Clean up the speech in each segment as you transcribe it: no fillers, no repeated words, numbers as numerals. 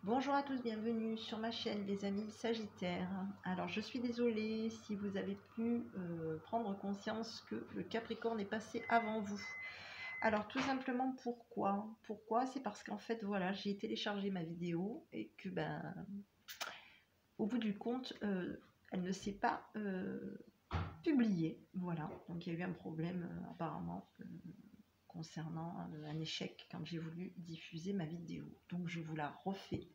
Bonjour à tous, bienvenue sur ma chaîne les amis Sagittaires. Alors je suis désolée si vous avez pu prendre conscience que le Capricorne est passé avant vous. Alors tout simplement pourquoi c'est parce qu'en fait voilà, j'ai téléchargé ma vidéo et que au bout du compte elle ne s'est pas publiée. Voilà, donc il y a eu un problème apparemment concernant un échec quand j'ai voulu diffuser ma vidéo. Donc je vous la refais.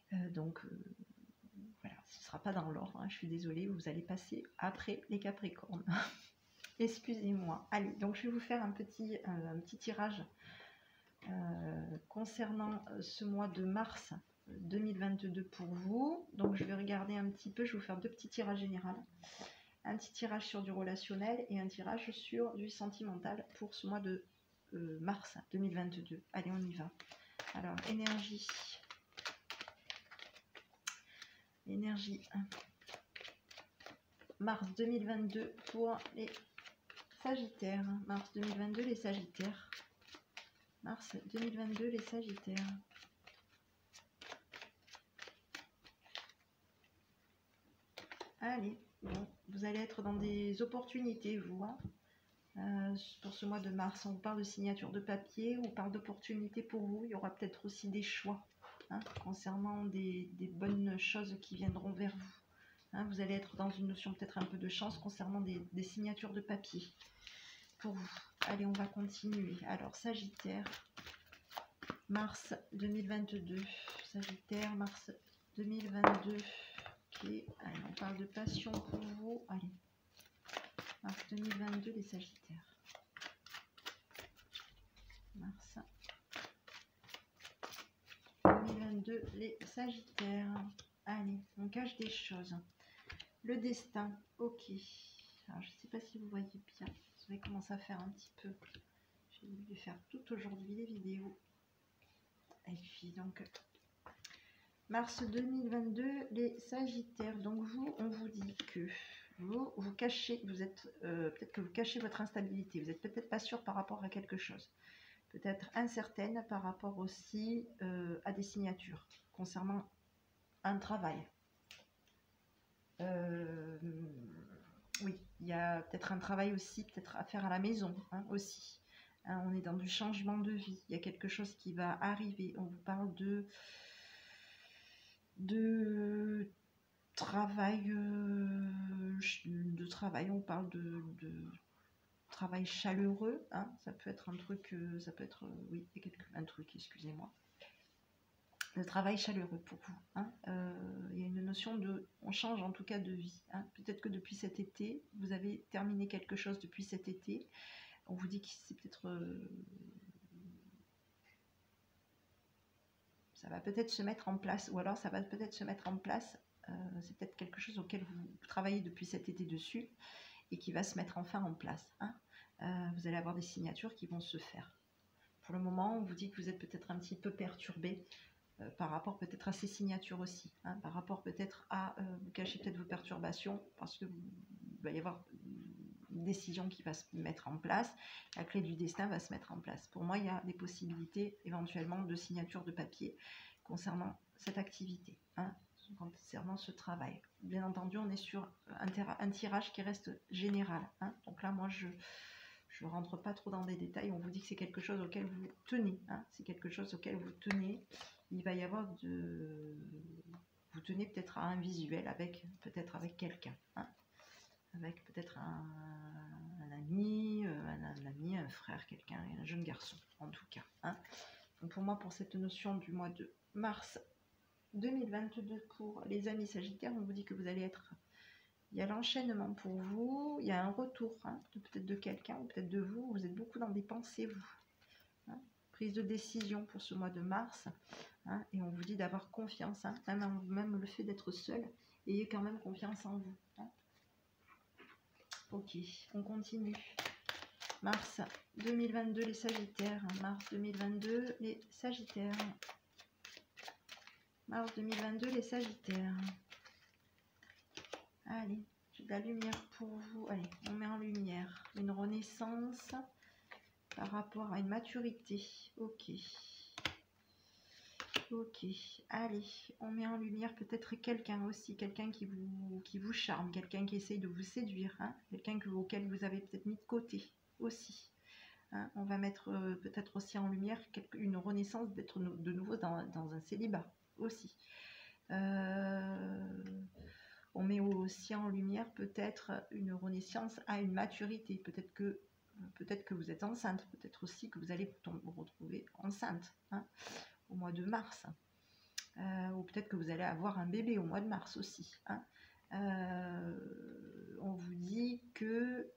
Voilà, ce ne sera pas dans l'ordre, hein, je suis désolée, vous allez passer après les Capricornes. Excusez-moi. Allez, donc je vais vous faire un petit tirage concernant ce mois de mars 2022 pour vous. Donc je vais regarder un petit peu, je vais vous faire deux petits tirages généraux. Un petit tirage sur du relationnel et un tirage sur du sentimental pour ce mois de mars 2022. Allez, on y va. Alors, énergie. Mars 2022 pour les Sagittaires. Mars 2022, les Sagittaires. Mars 2022, les Sagittaires. Allez, bon, vous allez être dans des opportunités, vous, hein. Pour ce mois de mars, on vous parle de signature de papier, on parle d'opportunités pour vous. Il y aura peut-être aussi des choix hein, concernant des bonnes choses qui viendront vers vous. Hein, vous allez être dans une notion peut-être un peu de chance concernant des signatures de papier pour vous. Allez, on va continuer. Alors, Sagittaire, mars 2022. Sagittaire, mars 2022. Ok, allez, on parle de passion pour vous. Allez, mars 2022, les Sagittaires. Mars 2022, les Sagittaires. Allez, on cache des choses. Le destin, ok. Alors, je ne sais pas si vous voyez bien. Vous avez commencé à faire un petit peu. J'ai voulu faire tout aujourd'hui les vidéos. Et puis donc, mars 2022, les Sagittaires. Donc vous, on vous dit que vous cachez, vous êtes peut-être que vous cachez votre instabilité. Vous n'êtes peut-être pas sûr par rapport à quelque chose. Peut-être incertaine par rapport aussi à des signatures concernant un travail. Oui, il y a peut-être un travail aussi, peut-être à faire à la maison hein, aussi. Hein, on est dans du changement de vie. Il y a quelque chose qui va arriver. On vous parle de travail, on parle de travail chaleureux. Hein, ça peut être un truc, ça peut être, oui, un truc, excusez-moi. Le travail chaleureux pour vous. Hein. Il y a une notion de, on change en tout cas de vie. Hein. Peut-être que depuis cet été, vous avez terminé quelque chose depuis cet été. On vous dit que c'est peut-être, ça va peut-être se mettre en place, ou alors ça va peut-être se mettre en place. C'est peut-être quelque chose auquel vous travaillez depuis cet été dessus et qui va se mettre enfin en place. Hein. Vous allez avoir des signatures qui vont se faire. Pour le moment, on vous dit que vous êtes peut-être un petit peu perturbé. Par rapport peut-être à ces signatures aussi, hein, par rapport peut-être à vous cachez peut-être vos perturbations parce que il va y avoir une décision qui va se mettre en place, la clé du destin va se mettre en place. Pour moi, il y a des possibilités éventuellement de signature de papier concernant cette activité, hein, concernant ce travail. Bien entendu, on est sur un tirage qui reste général. Hein, donc là, moi, je ne rentre pas trop dans des détails. On vous dit que c'est quelque chose auquel vous tenez. Hein, c'est quelque chose auquel vous tenez. Il va y avoir vous tenez peut-être à un visuel peut-être avec quelqu'un, hein, avec peut-être un ami, un frère, quelqu'un, un jeune garçon en tout cas. Hein. Donc pour moi, pour cette notion du mois de mars 2022 pour les amis Sagittaires, on vous dit que vous allez être, il y a l'enchaînement pour vous, il y a un retour hein, peut-être de quelqu'un ou peut-être de vous, vous êtes beaucoup dans des pensées vous. Hein. Prise de décision pour ce mois de mars. Hein, et on vous dit d'avoir confiance, hein, même le fait d'être seul, ayez quand même confiance en vous. Hein. Ok, on continue. Mars 2022, les Sagittaires. Mars 2022, les Sagittaires. Mars 2022, les Sagittaires. Allez, j'ai de la lumière pour vous. Allez, on met en lumière une renaissance par rapport à une maturité. Ok. Ok, allez, on met en lumière peut-être quelqu'un aussi, quelqu'un qui vous charme, quelqu'un qui essaye de vous séduire, hein, quelqu'un auquel vous avez peut-être mis de côté aussi. Hein. On va mettre peut-être aussi en lumière une renaissance d'être de nouveau dans un célibat aussi. On met aussi en lumière peut-être une renaissance à une maturité. Peut-être que vous êtes enceinte, peut-être aussi que vous allez vous retrouver enceinte, hein, au mois de mars. Ou peut-être que vous allez avoir un bébé au mois de mars aussi. Hein. On vous dit que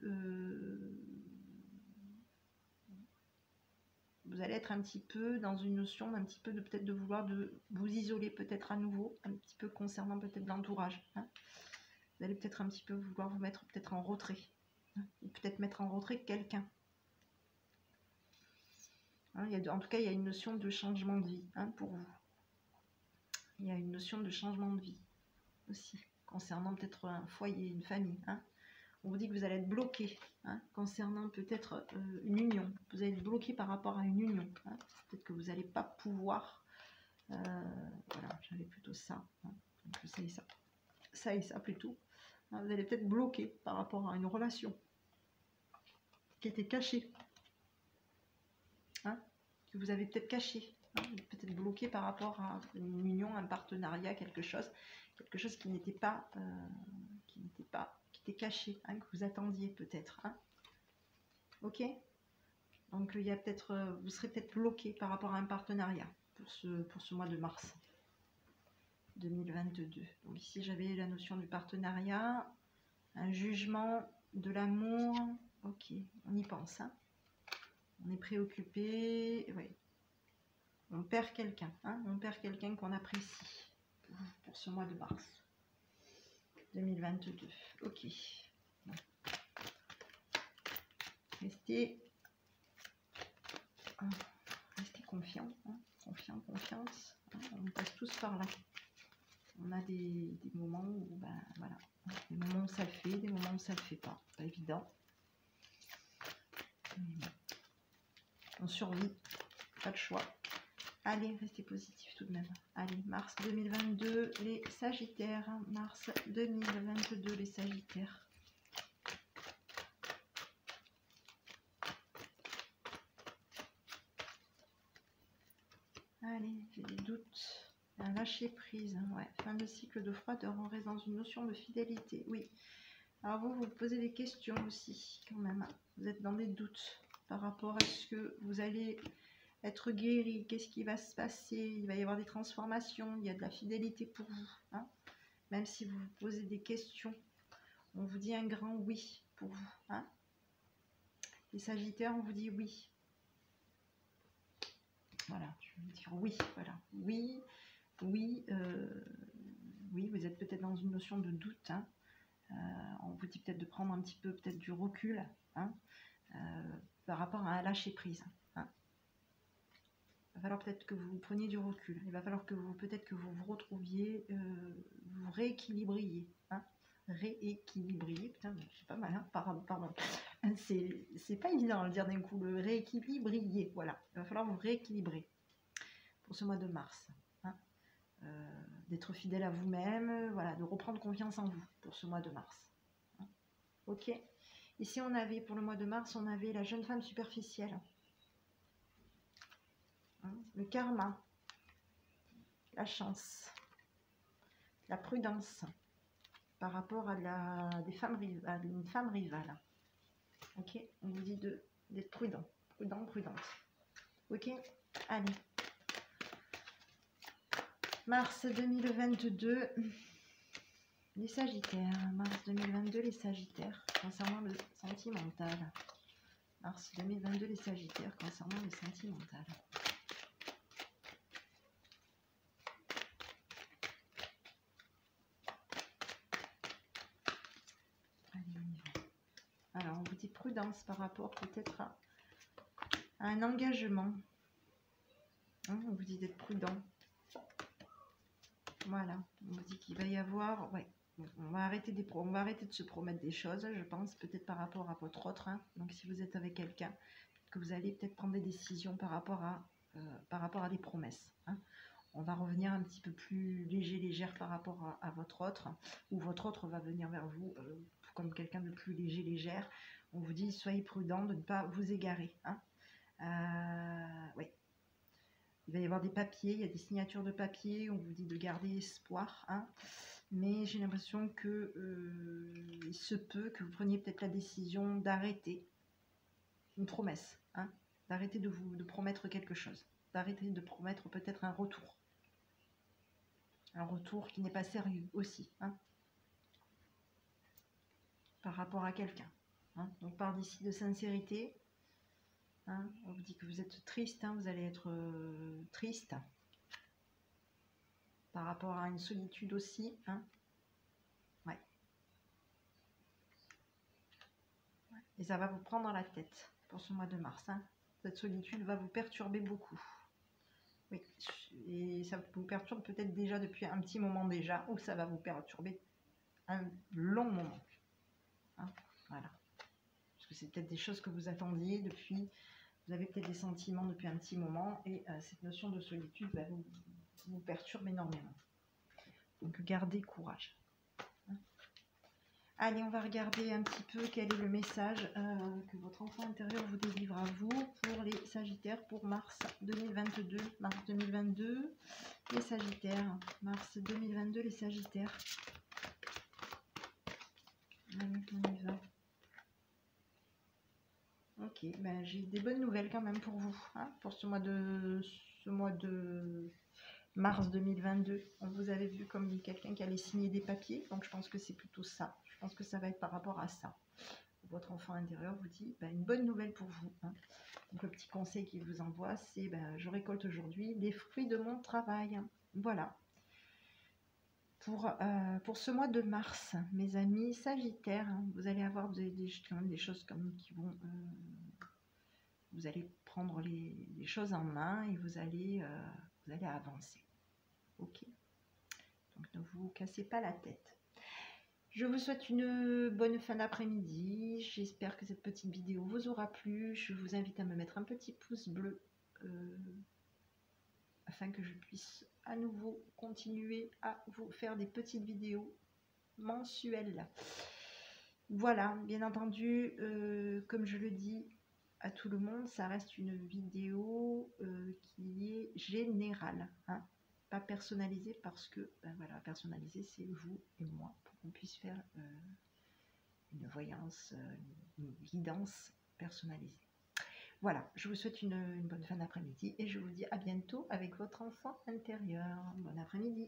vous allez être un petit peu dans une notion d'un petit peu de peut-être de vouloir de vous isoler peut-être à nouveau, un petit peu concernant peut-être l'entourage. Hein. Vous allez peut-être un petit peu vouloir vous mettre peut-être en retrait. Hein, ou peut-être mettre en retrait quelqu'un. Hein, en tout cas, il y a une notion de changement de vie, hein, pour vous. Il y a une notion de changement de vie aussi, concernant peut-être un foyer, une famille. Hein. On vous dit que vous allez être bloqué, hein, concernant peut-être une union. Vous allez être bloqué par rapport à une union. Hein. Peut-être que vous n'allez pas pouvoir... voilà, j'avais plutôt ça. Hein. Donc ça et ça. Ça et ça plutôt. Hein, vous allez peut-être bloqué par rapport à une relation qui était cachée. Hein, que vous avez peut-être caché. Hein, peut-être bloqué par rapport à une union, un partenariat, quelque chose qui n'était pas, qui était caché, hein, que vous attendiez peut-être. Hein. Ok. Donc il y a peut-être, vous serez peut-être bloqué par rapport à un partenariat pour ce mois de mars 2022. Donc ici j'avais la notion du partenariat, un jugement, de l'amour. Ok, on y pense. Hein. On est préoccupé. Oui. On perd quelqu'un, hein, on perd quelqu'un qu'on apprécie pour ce mois de mars 2022. Ok. Bon. Restez confiant, hein, confiance. Hein, on passe tous par là. On a des moments où, ben voilà, des moments où ça le fait, des moments où ça le fait pas. Pas évident. On survit, pas de choix. Allez, restez positif tout de même. Allez, mars 2022, les Sagittaires. Mars 2022, les Sagittaires. Allez, j'ai des doutes. Un lâcher prise. Ouais. Fin de cycle de froideur. On reste dans une notion de fidélité. Oui. Alors vous posez des questions aussi, quand même. Vous êtes dans des doutes par rapport à ce que vous allez être guéri, qu'est-ce qui va se passer, il va y avoir des transformations, il y a de la fidélité pour vous. Hein. Même si vous vous posez des questions, on vous dit un grand oui pour vous. Hein. Les Sagittaires, on vous dit oui. Voilà, je vais vous dire oui. Voilà, oui, oui, oui, vous êtes peut-être dans une notion de doute. Hein. On vous dit peut-être de prendre un petit peu peut-être du recul, hein, par rapport à un lâcher prise. Hein. Il va falloir peut-être que vous preniez du recul. Il va falloir que peut-être que vous vous retrouviez, vous rééquilibriez. Hein. Rééquilibrier, putain, c'est pas mal, hein, pardon. C'est pas évident à le dire d'un coup, le rééquilibrier, voilà. Il va falloir vous rééquilibrer pour ce mois de mars. Hein. D'être fidèle à vous-même, voilà, de reprendre confiance en vous pour ce mois de mars. Hein. Ok. Ici, on avait, pour le mois de mars, on avait la jeune femme superficielle. Hein. Le karma. La chance. La prudence. Par rapport à une femme rivale. Ok, on vous dit d'être prudent, prudente. Ok, allez. Mars 2022, les Sagittaires. Mars 2022, les Sagittaires, concernant le sentimental. Mars 2022, les Sagittaires, concernant le sentimental. Alors, on vous dit prudence par rapport peut-être à un engagement. Hein, on vous dit d'être prudent. Voilà, on vous dit qu'il va y avoir... Ouais, on va arrêter de se promettre des choses, je pense, peut-être par rapport à votre autre. Hein. Donc, si vous êtes avec quelqu'un, que vous allez peut-être prendre des décisions par rapport à des promesses. Hein. on va revenir un petit peu plus léger, légère par rapport à votre autre, ou votre autre va venir vers vous comme quelqu'un de plus léger, légère. On vous dit, soyez prudent de ne pas vous égarer. Hein. Oui. Il va y avoir des papiers, il y a des signatures de papier, on vous dit de garder espoir. Hein. Mais j'ai l'impression que il se peut que vous preniez peut-être la décision d'arrêter une promesse. Hein. D'arrêter de promettre quelque chose. D'arrêter de promettre peut-être un retour. Un retour qui n'est pas sérieux aussi, hein, par rapport à quelqu'un. Hein. Donc par d'ici de sincérité, hein, on vous dit que vous êtes triste, hein, vous allez être triste par rapport à une solitude aussi. Hein. Ouais. Et ça va vous prendre dans la tête pour ce mois de mars. Hein. Cette solitude va vous perturber beaucoup. Oui, et ça vous perturbe peut-être déjà depuis un petit moment déjà, ou ça va vous perturber un long moment. Hein, voilà. Parce que c'est peut-être des choses que vous attendiez depuis, vous avez peut-être des sentiments depuis un petit moment, et cette notion de solitude va vous perturbe énormément. Donc gardez courage. Hein. Allez, on va regarder un petit peu quel est le message que votre enfant intérieur vous délivre à vous pour les Sagittaires pour mars 2022. Mars 2022, les Sagittaires. Mars 2022, les Sagittaires. Allez, on y va. Ok, ben, j'ai des bonnes nouvelles quand même pour vous, hein, pour ce mois de mars 2022. On vous avait vu comme quelqu'un qui allait signer des papiers, donc je pense que c'est plutôt ça. Je pense que ça va être par rapport à ça. Votre enfant intérieur vous dit une bonne nouvelle pour vous. Hein. Donc le petit conseil qu'il vous envoie, c'est je récolte aujourd'hui les fruits de mon travail. Voilà. Pour ce mois de mars, mes amis Sagittaires, hein, vous allez avoir quand même des choses comme qui vont... vous allez prendre les choses en main et vous allez avancer. Ok. Donc ne vous cassez pas la tête. Je vous souhaite une bonne fin d'après-midi. J'espère que cette petite vidéo vous aura plu. Je vous invite à me mettre un petit pouce bleu afin que je puisse à nouveau continuer à vous faire des petites vidéos mensuelles. Voilà, bien entendu, comme je le dis à tout le monde, ça reste une vidéo qui est générale, hein, pas personnalisée, parce que voilà, personnalisée c'est vous et moi pour qu'on puisse faire une voyance, une guidance personnalisée. Voilà, je vous souhaite une bonne fin d'après-midi et je vous dis à bientôt avec votre enfant intérieur. Bon après-midi.